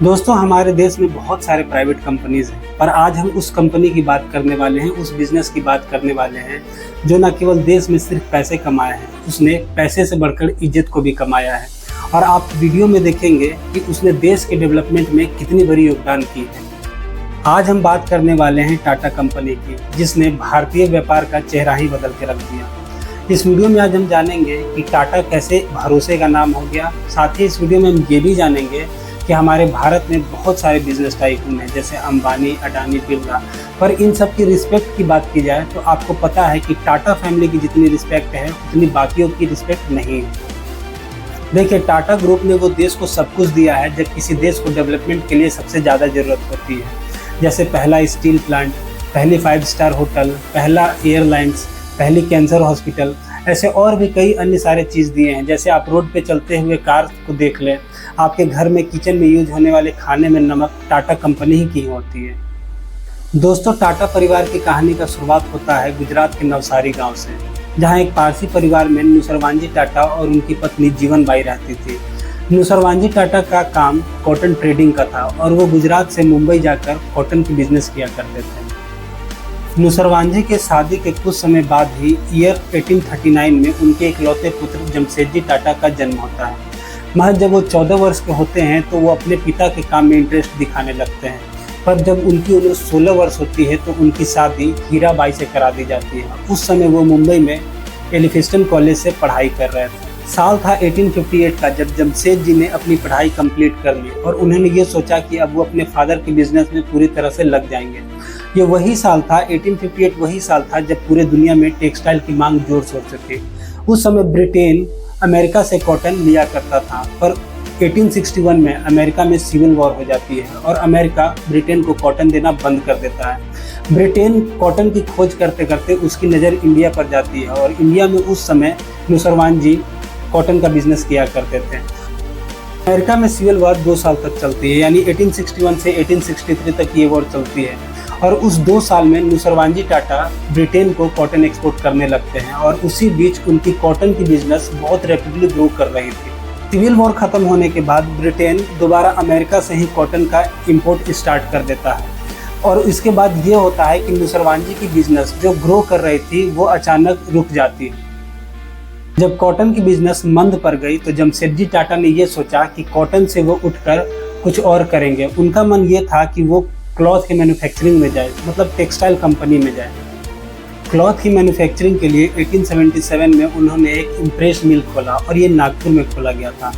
दोस्तों, हमारे देश में बहुत सारे प्राइवेट कंपनीज हैं, पर आज हम उस कंपनी की बात करने वाले हैं, उस बिजनेस की बात करने वाले हैं जो न केवल देश में सिर्फ पैसे कमाए हैं, उसने पैसे से बढ़कर इज्जत को भी कमाया है। और आप वीडियो में देखेंगे कि उसने देश के डेवलपमेंट में कितनी बड़ी योगदान की है। आज हम बात करने वाले हैं टाटा कंपनी की, जिसने भारतीय व्यापार का चेहरा ही बदल के रख दिया। इस वीडियो में आज हम जानेंगे कि टाटा कैसे भरोसे का नाम हो गया। साथ ही इस वीडियो में हम ये भी जानेंगे कि हमारे भारत में बहुत सारे बिजनेस टाइकून हैं, जैसे अंबानी, अडानी, बिरला, पर इन सब की रिस्पेक्ट की बात की जाए तो आपको पता है कि टाटा फैमिली की जितनी रिस्पेक्ट है उतनी बाकियों की रिस्पेक्ट नहीं है। देखिए, टाटा ग्रुप ने वो देश को सब कुछ दिया है जब किसी देश को डेवलपमेंट के लिए सबसे ज़्यादा ज़रूरत होती है, जैसे पहला स्टील प्लांट, पहली 5 स्टार होटल, पहला एयरलाइंस, पहली कैंसर हॉस्पिटल, ऐसे और भी कई अन्य सारे चीज़ दिए हैं। जैसे आप रोड पे चलते हुए कार को देख लें, आपके घर में किचन में यूज होने वाले खाने में नमक टाटा कंपनी ही की होती है। दोस्तों, टाटा परिवार की कहानी का शुरुआत होता है गुजरात के नवसारी गांव से, जहां एक पारसी परिवार में नुसरवांजी टाटा और उनकी पत्नी जीवनबाई रहती थी। नुसरवांजी टाटा का काम कॉटन ट्रेडिंग का था और वो गुजरात से मुंबई जाकर कॉटन की बिजनेस किया करते थे। नुसरवांजी के शादी के कुछ समय बाद ही ईयर 1839 में उनके इकलौते पुत्र जमशेदजी टाटा का जन्म होता है। महज जब वो 14 वर्ष के होते हैं तो वो अपने पिता के काम में इंटरेस्ट दिखाने लगते हैं, पर जब उनकी उम्र 16 वर्ष होती है तो उनकी शादी हीराबाई से करा दी जाती है। उस समय वो मुंबई में एलिफिंस्टन कॉलेज से पढ़ाई कर रहे थे। साल था 1858 का, जब जमशेद जी ने अपनी पढ़ाई कंप्लीट कर ली और उन्होंने ये सोचा कि अब वो अपने फादर के बिजनेस में पूरी तरह से लग जाएंगे। ये वही साल था, 1858 वही साल था जब पूरे दुनिया में टेक्सटाइल की मांग जोर शोर से थी। उस समय ब्रिटेन अमेरिका से कॉटन लिया करता था, पर 1861 में अमेरिका में सिविल वॉर हो जाती है और अमेरिका ब्रिटेन को कॉटन देना बंद कर देता है। ब्रिटेन कॉटन की खोज करते करते उसकी नज़र इंडिया पर जाती है और इंडिया में उस समय नुसरवांजी कॉटन का बिजनेस किया करते थे। अमेरिका में सिविल वॉर 2 साल तक चलती है, यानी 1861 से 1863 तक ये वॉर चलती है और उस 2 साल में नुसरवांजी टाटा ब्रिटेन को कॉटन एक्सपोर्ट करने लगते हैं और उसी बीच उनकी कॉटन की बिजनेस बहुत रैपिडली ग्रो कर रही थी। सिविल वॉर खत्म होने के बाद ब्रिटेन दोबारा अमेरिका से ही कॉटन का इंपोर्ट स्टार्ट कर देता है और इसके बाद ये होता है कि नुसरवांजी की बिजनेस जो ग्रो कर रही थी वो अचानक रुक जाती है। जब कॉटन की बिजनेस मंद पड़ गई तो जमशेदजी टाटा ने ये सोचा कि कॉटन से वो उठकर कुछ और करेंगे। उनका मन ये था कि वो क्लॉथ की मैन्युफैक्चरिंग में जाए, मतलब टेक्सटाइल कंपनी में जाए। क्लॉथ की मैन्युफैक्चरिंग के लिए 1877 में उन्होंने एक इम्प्रेस मिल खोला और ये नागपुर में खोला गया था।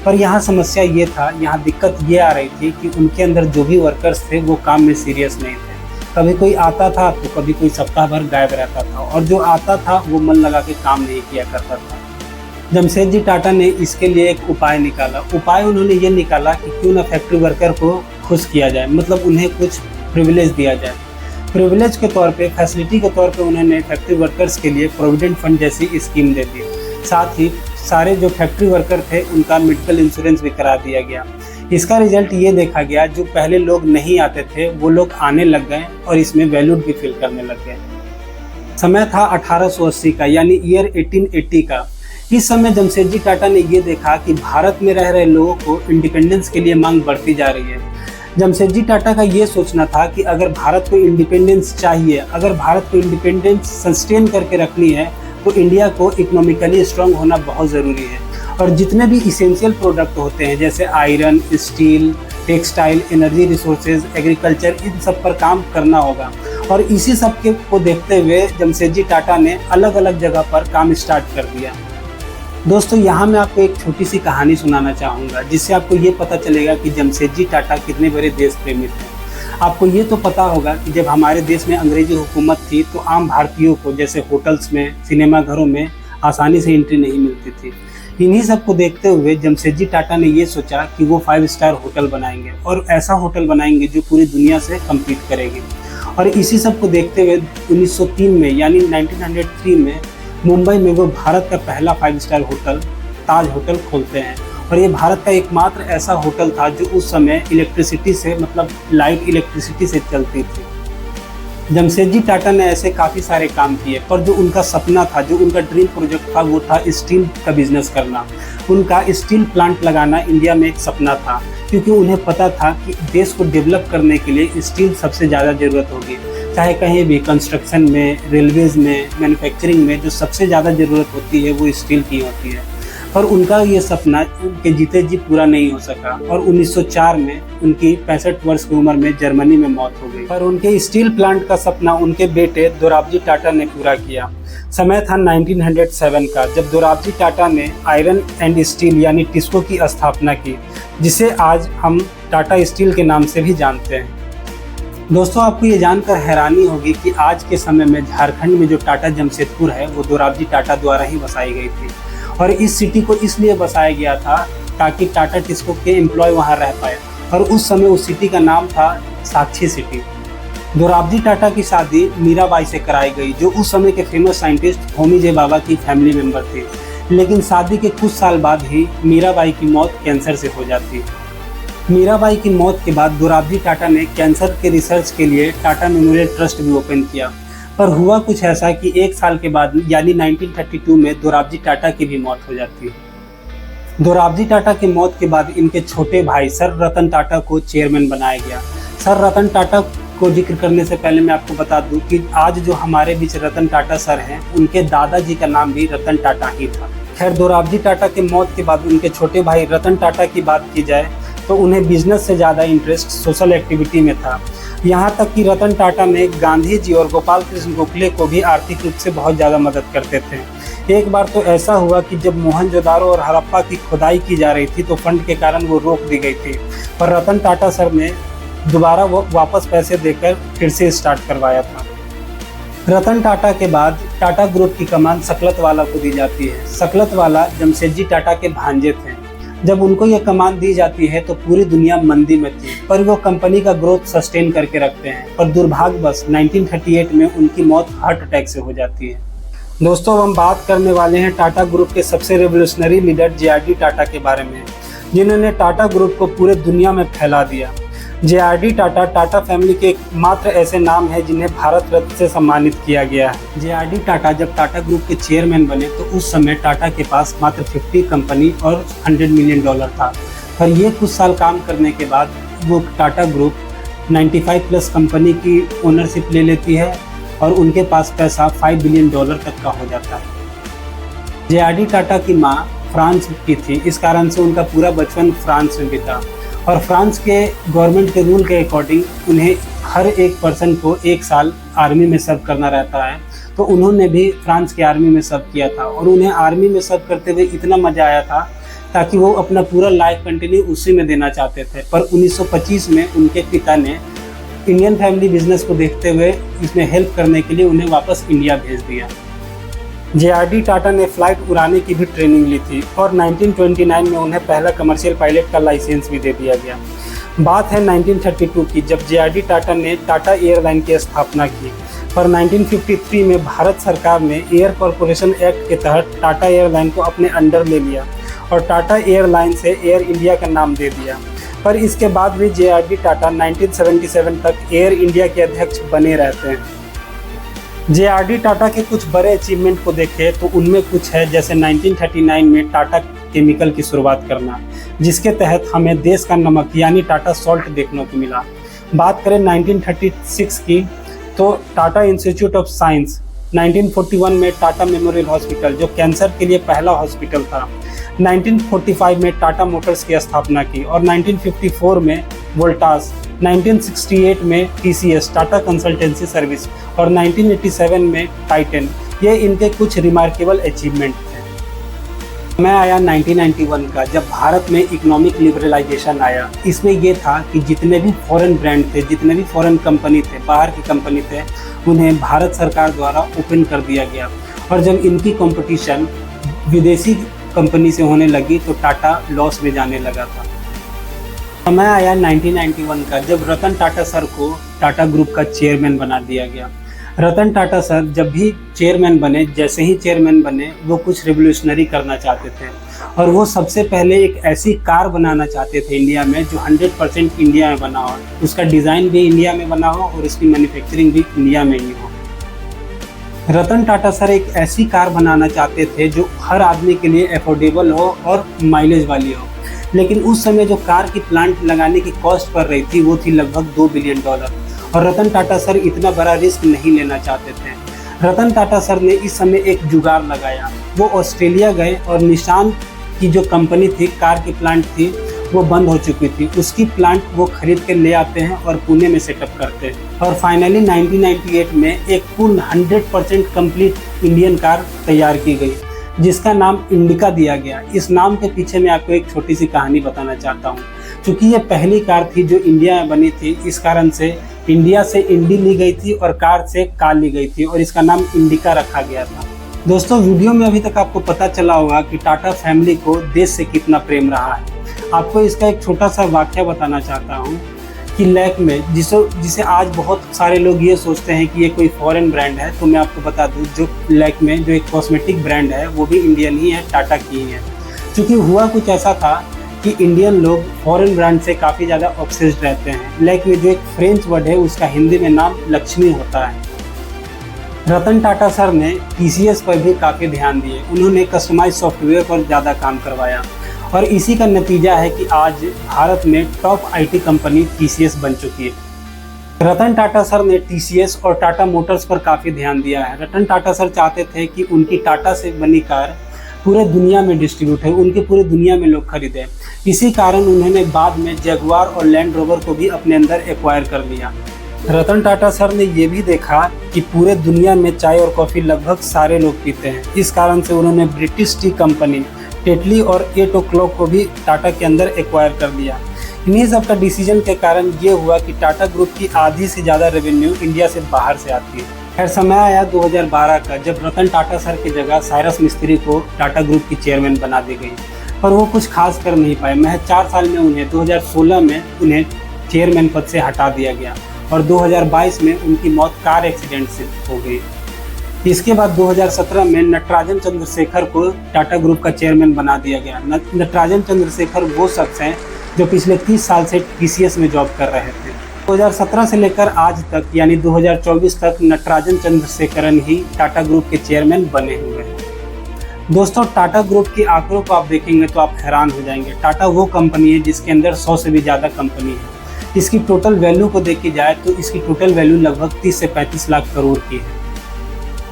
पर यहाँ समस्या ये था, यहाँ दिक्कत ये आ रही थी कि उनके अंदर जो भी वर्कर्स थे वो काम में सीरियस नहीं थे। कभी कोई आता था तो कभी कोई सप्ताह भर गायब रहता था और जो आता था वो मन लगा के काम नहीं किया करता था। जमशेदजी टाटा ने इसके लिए एक उपाय निकाला। उपाय उन्होंने ये निकाला कि क्यों ना फैक्ट्री वर्कर को खुश किया जाए, मतलब उन्हें कुछ प्रिविलेज दिया जाए। प्रिविलेज के तौर पे, फैसिलिटी के तौर पे उन्होंने फैक्ट्री वर्कर्स के लिए प्रोविडेंट फंड जैसी स्कीम दे दी। साथ ही सारे जो फैक्ट्री वर्कर थे उनका मेडिकल इंश्योरेंस भी करा दिया गया। इसका रिजल्ट ये देखा गया, जो पहले लोग नहीं आते थे वो लोग आने लग गए और इसमें वैल्यूड भी फील करने लग गए। समय था 1880 का, यानी ईयर 1880 का। इस समय जमशेदजी टाटा ने ये देखा कि भारत में रह रहे लोगों को इंडिपेंडेंस के लिए मांग बढ़ती जा रही है। जमशेदजी टाटा का ये सोचना था कि अगर भारत को इंडिपेंडेंस चाहिए, अगर भारत को इंडिपेंडेंस सस्टेन करके रखनी है तो इंडिया को इकोनॉमिकली स्ट्रांग होना बहुत ज़रूरी है और जितने भी इसेंशियल प्रोडक्ट होते हैं जैसे iron, steel, textile, energy resources, agriculture, इन सब पर काम करना होगा। और इसी सब के को देखते हुए जमशेदजी टाटा ने अलग अलग जगह पर काम स्टार्ट कर दिया। दोस्तों, यहाँ मैं आपको एक छोटी सी कहानी सुनाना चाहूँगा जिससे आपको ये पता चलेगा कि जमशेदजी टाटा कितने बड़े देश प्रेमी थे। आपको ये तो पता होगा कि जब हमारे देश में अंग्रेजी हुकूमत थी तो आम भारतीयों को जैसे होटल्स में, सिनेमा घरों में आसानी से एंट्री नहीं मिलती थी। इन्हीं सब को देखते हुए जमशेदजी टाटा ने ये सोचा कि वो 5 स्टार होटल बनाएंगे और ऐसा होटल बनाएंगे जो पूरी दुनिया से कम्पीट करेगी। और इसी सब को देखते हुए 1903 में, यानी 1903 में मुंबई में वो भारत का पहला 5 स्टार होटल ताज होटल खोलते हैं और ये भारत का एकमात्र ऐसा होटल था जो उस समय इलेक्ट्रिसिटी से, मतलब लाइट इलेक्ट्रिसिटी से चलती थी। जमशेदजी टाटा ने ऐसे काफ़ी सारे काम किए, पर जो उनका सपना था, जो उनका ड्रीम प्रोजेक्ट था, वो था स्टील का बिजनेस करना। उनका स्टील प्लांट लगाना इंडिया में एक सपना था, क्योंकि उन्हें पता था कि देश को डेवलप करने के लिए स्टील सबसे ज़्यादा ज़रूरत होगी। चाहे कहीं भी कंस्ट्रक्शन में, रेलवेज में, मैन्युफैक्चरिंग में जो सबसे ज़्यादा ज़रूरत होती है वो स्टील की होती है। पर उनका ये सपना उनके जीते जी पूरा नहीं हो सका और 1904 में उनकी 65 वर्ष की उम्र में जर्मनी में मौत हो गई। पर उनके स्टील प्लांट का सपना उनके बेटे दोराबजी टाटा ने पूरा किया। समय था 1907 का, जब दोराबजी टाटा ने आयरन एंड स्टील यानी टिस्को की स्थापना की, जिसे आज हम टाटा स्टील के नाम से भी जानते हैं। दोस्तों, आपको ये जानकर हैरानी होगी कि आज के समय में झारखंड में जो टाटा जमशेदपुर है वो दोराबजी टाटा द्वारा ही बसाई गई थी। और इस सिटी को इसलिए बसाया गया था ताकि टाटा टिस्को के एम्प्लॉय वहाँ रह पाए, और उस समय उस सिटी का नाम था साक्षी सिटी। दोराबजी टाटा की शादी मीराबाई से कराई गई, जो उस समय के फेमस साइंटिस्ट होमी जे बाबा की फैमिली मेंबर थे। लेकिन शादी के कुछ साल बाद ही मीराबाई की मौत कैंसर से हो जाती है। मीराबाई की मौत के बाद दोराबजी टाटा ने कैंसर के रिसर्च के लिए टाटा मेमोरियल ट्रस्ट भी ओपन किया। पर हुआ कुछ ऐसा कि एक साल के बाद यानी 1932 में दोराबजी टाटा की भी मौत हो जाती है। दोराबजी टाटा की मौत के बाद इनके छोटे भाई सर रतन टाटा को चेयरमैन बनाया गया। सर रतन टाटा को जिक्र करने से पहले मैं आपको बता दूं कि आज जो हमारे बीच रतन टाटा सर हैं, उनके दादाजी का नाम भी रतन टाटा ही था। खैर, दोराबजी टाटा की मौत के बाद उनके छोटे भाई रतन टाटा की बात की जाए तो उन्हें बिजनेस से ज़्यादा इंटरेस्ट सोशल एक्टिविटी में था। यहाँ तक कि रतन टाटा ने गांधी जी और गोपाल कृष्ण गोखले को भी आर्थिक रूप से बहुत ज़्यादा मदद करते थे। एक बार तो ऐसा हुआ कि जब मोहनजोदारो और हड़प्पा की खुदाई की जा रही थी तो फंड के कारण वो रोक दी गई थी, पर रतन टाटा सर ने दोबारा वापस पैसे देकर फिर से स्टार्ट करवाया था। रतन टाटा के बाद टाटा ग्रुप की कमान सकलतवाला को दी जाती है। सकलतवाला जमशेदजी टाटा के भांजे थे। जब उनको ये कमान दी जाती है तो पूरी दुनिया मंदी में थी, पर वो कंपनी का ग्रोथ सस्टेन करके रखते हैं। पर दुर्भाग्यवश 1938 में उनकी मौत हार्ट अटैक से हो जाती है। दोस्तों, हम बात करने वाले हैं टाटा ग्रुप के सबसे रेवोल्यूशनरी लीडर JRD टाटा के बारे में, जिन्होंने टाटा ग्रुप को पूरे दुनिया में फैला दिया। JRD टाटा टाटा फैमिली के एकमात्र ऐसे नाम है जिन्हें भारत रत्न से सम्मानित किया गया है। JRD टाटा जब टाटा ग्रुप के चेयरमैन बने तो उस समय टाटा के पास मात्र 50 कंपनी और $100 मिलियन था। पर ये कुछ साल काम करने के बाद वो टाटा ग्रुप 95 प्लस कंपनी की ओनरशिप ले लेती है और उनके पास पैसा $5 बिलियन तक का हो जाता है। JRD टाटा की माँ फ्रांस की थी, इस कारण से उनका पूरा बचपन फ्रांस में बीता। और फ्रांस के गवर्नमेंट के रूल के अकॉर्डिंग उन्हें हर एक पर्सन को 1 साल आर्मी में सर्व करना रहता है, तो उन्होंने भी फ्रांस की आर्मी में सर्व किया था। और उन्हें आर्मी में सर्व करते हुए इतना मज़ा आया था ताकि वो अपना पूरा लाइफ कंटिन्यू उसी में देना चाहते थे। पर 1925 में उनके पिता ने इंडियन फैमिली बिजनेस को देखते हुए इसमें हेल्प करने के लिए उन्हें वापस इंडिया भेज दिया। JRD टाटा ने फ्लाइट उड़ाने की भी ट्रेनिंग ली थी और 1929 में उन्हें पहला कमर्शियल पायलट का लाइसेंस भी दे दिया गया। बात है 1932 की, जब JRD टाटा ने टाटा एयरलाइन की स्थापना की। पर 1953 में भारत सरकार ने एयर कॉरपोरेशन एक्ट के तहत टाटा एयरलाइन को अपने अंडर ले लिया और टाटा एयरलाइन से एयर इंडिया का नाम दे दिया। पर इसके बाद भी JRD टाटा 1977 तक एयर इंडिया के अध्यक्ष बने रहते हैं। JRD टाटा के कुछ बड़े अचीवमेंट को देखें तो उनमें कुछ है, जैसे 1939 में टाटा केमिकल की शुरुआत करना, जिसके तहत हमें देश का नमक यानी टाटा सॉल्ट देखने को मिला। बात करें 1936 की तो टाटा इंस्टीट्यूट ऑफ साइंस, 1941 में टाटा मेमोरियल हॉस्पिटल जो कैंसर के लिए पहला हॉस्पिटल था, 1945 में टाटा मोटर्स की स्थापना की और 1954 में वोल्टास, 1968 में TCS टाटा कंसल्टेंसी सर्विस और 1987 में टाइटन। ये इनके कुछ रिमार्केबल अचीवमेंट थे। मैं आया 1991 का, जब भारत में इकोनॉमिक लिबरलाइजेशन आया। इसमें यह था कि जितने भी फॉरेन ब्रांड थे, जितने भी फॉरेन कंपनी थे, बाहर की कंपनी थे, उन्हें भारत सरकार द्वारा ओपन कर दिया गया। और जब इनकी कंपटीशन विदेशी कंपनी से होने लगी तो टाटा लॉस में जाने लगा था। समय आया 1991 का, जब रतन टाटा सर को टाटा ग्रुप का चेयरमैन बना दिया गया। रतन टाटा सर जब भी चेयरमैन बने, जैसे ही चेयरमैन बने, वो कुछ रिवोल्यूशनरी करना चाहते थे। और वो सबसे पहले एक ऐसी कार बनाना चाहते थे इंडिया में जो 100% इंडिया में बना हो, उसका डिज़ाइन भी इंडिया में बना हो और उसकी मैन्युफैक्चरिंग भी इंडिया में ही हो। रतन टाटा सर एक ऐसी कार बनाना चाहते थे जो हर आदमी के लिए अफोर्डेबल हो और माइलेज वाली हो, लेकिन उस समय जो कार की प्लांट लगाने की कॉस्ट पड़ रही थी वो थी लगभग $2 बिलियन, और रतन टाटा सर इतना बड़ा रिस्क नहीं लेना चाहते थे। रतन टाटा सर ने इस समय एक जुगाड़ लगाया। वो ऑस्ट्रेलिया गए और निशान की जो कंपनी थी, कार की प्लांट थी, वो बंद हो चुकी थी। उसकी प्लांट वो खरीद के ले आते हैं और पुणे में सेटअप करते हैं, और फाइनली 1998 में एक पूर्ण 100% कंप्लीट इंडियन कार तैयार की गई जिसका नाम इंडिका दिया गया। इस नाम के पीछे मैं आपको एक छोटी सी कहानी बताना चाहता हूँ। क्योंकि ये पहली कार थी जो इंडिया में बनी थी, इस कारण से इंडिया से इंडी ली गई थी और कार से कार ली गई थी और इसका नाम इंडिका रखा गया था। दोस्तों, वीडियो में अभी तक आपको पता चला होगा कि टाटा फैमिली को देश से कितना प्रेम रहा है। आपको इसका एक छोटा सा वाक्य बताना चाहता हूँ कि लैक्मे, जिसे आज बहुत सारे लोग ये सोचते हैं कि ये कोई फॉरेन ब्रांड है, तो मैं आपको बता दूँ जो लैक्मे जो एक कॉस्मेटिक ब्रांड है वो भी इंडियन ही है, टाटा की ही है। क्योंकि हुआ कुछ ऐसा था कि इंडियन लोग फॉरेन ब्रांड से काफ़ी ज़्यादा ऑब्सेस्ड रहते हैं। लैक्मे जो एक फ्रेंच वर्ड है उसका हिंदी में नाम लक्ष्मी होता है। रतन टाटा सर ने TCS पर भी काफ़ी ध्यान दिए। उन्होंने कस्टमाइज सॉफ्टवेयर पर ज़्यादा काम करवाया और इसी का नतीजा है कि आज भारत में टॉप IT कंपनी TCS बन चुकी है। रतन टाटा सर ने TCS और टाटा मोटर्स पर काफ़ी ध्यान दिया है। रतन टाटा सर चाहते थे कि उनकी टाटा से बनी कार पूरे दुनिया में डिस्ट्रीब्यूट है, उनके पूरे दुनिया में लोग खरीदें। इसी कारण उन्होंने बाद में जगुआर और लैंड रोवर को भी अपने अंदर एक्वायर कर लिया। रतन टाटा सर ने ये भी देखा कि पूरे दुनिया में चाय और कॉफ़ी लगभग सारे लोग पीते हैं। इस कारण से उन्होंने ब्रिटिश टी कंपनी टेटली और 8 o'clock को भी टाटा के अंदर एक्वायर कर लिया। इन्हीं सब का डिसीजन के कारण ये हुआ कि टाटा ग्रुप की आधी से ज़्यादा रेवेन्यू इंडिया से बाहर से आती है। खैर, समय आया 2012 का जब रतन टाटा सर की जगह साइरस मिस्त्री को टाटा ग्रुप की चेयरमैन बना दी गई, पर वो कुछ खास कर नहीं पाए। महज 4 साल में उन्हें 2016 में उन्हें चेयरमैन पद से हटा दिया गया और 2022 में उनकी मौत कार एक्सीडेंट से हो गई। इसके बाद 2017 में नटराजन चंद्रशेखर को टाटा ग्रुप का चेयरमैन बना दिया गया। नटराजन चंद्रशेखर वो शख्स हैं जो पिछले 30 साल से TCS में जॉब कर रहे थे। 2017 से लेकर आज तक यानी 2024 तक नटराजन चंद्रशेखरन ही टाटा ग्रुप के चेयरमैन बने हुए हैं। दोस्तों, टाटा ग्रुप के आंकड़ों को आप देखेंगे तो आप हैरान हो जाएंगे। टाटा वो कंपनी है जिसके अंदर 100 से भी ज़्यादा कंपनी है। इसकी टोटल वैल्यू को देखी जाए तो इसकी टोटल वैल्यू लगभग 30 से 35 लाख करोड़ की है।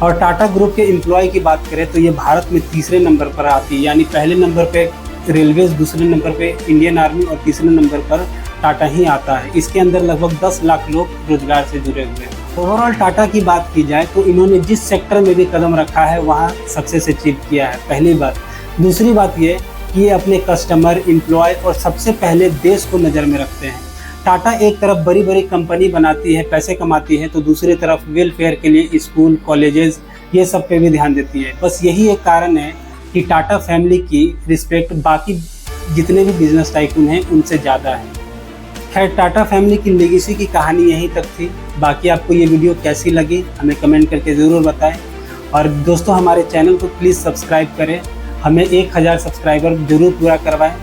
और टाटा ग्रुप के एम्प्लॉय की बात करें तो ये भारत में तीसरे नंबर पर आती है, यानी पहले नंबर पे रेलवेज, दूसरे नंबर पे इंडियन आर्मी और तीसरे नंबर पर टाटा ही आता है। इसके अंदर लगभग 10 लाख लोग रोजगार से जुड़े हुए हैं। ओवरऑल टाटा की बात की जाए तो इन्होंने जिस सेक्टर में भी कदम रखा है वहाँ सक्सेस अचीव किया है, पहली बात। दूसरी बात ये कि ये अपने कस्टमर, एम्प्लॉय और सबसे पहले देश को नज़र में रखते हैं। टाटा एक तरफ बड़ी बड़ी कंपनी बनाती है, पैसे कमाती है, तो दूसरी तरफ वेलफेयर के लिए स्कूल, कॉलेजेस, ये सब पे भी ध्यान देती है। बस यही एक कारण है कि टाटा फैमिली की रिस्पेक्ट बाकी जितने भी बिजनेस टाइकून हैं उनसे ज़्यादा है। खैर, टाटा फैमिली की लेगेसी की कहानी यहीं तक थी। बाकी आपको ये वीडियो कैसी लगी हमें कमेंट करके ज़रूर बताएं। और दोस्तों, हमारे चैनल को प्लीज़ सब्सक्राइब करें, हमें 1000 सब्सक्राइबर जरूर पूरा करवाएं।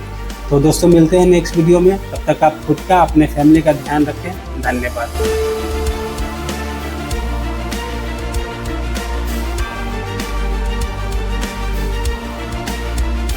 तो दोस्तों, मिलते हैं नेक्स्ट वीडियो में। तब तक आप खुद का, अपने फैमिली का ध्यान रखें। धन्यवाद।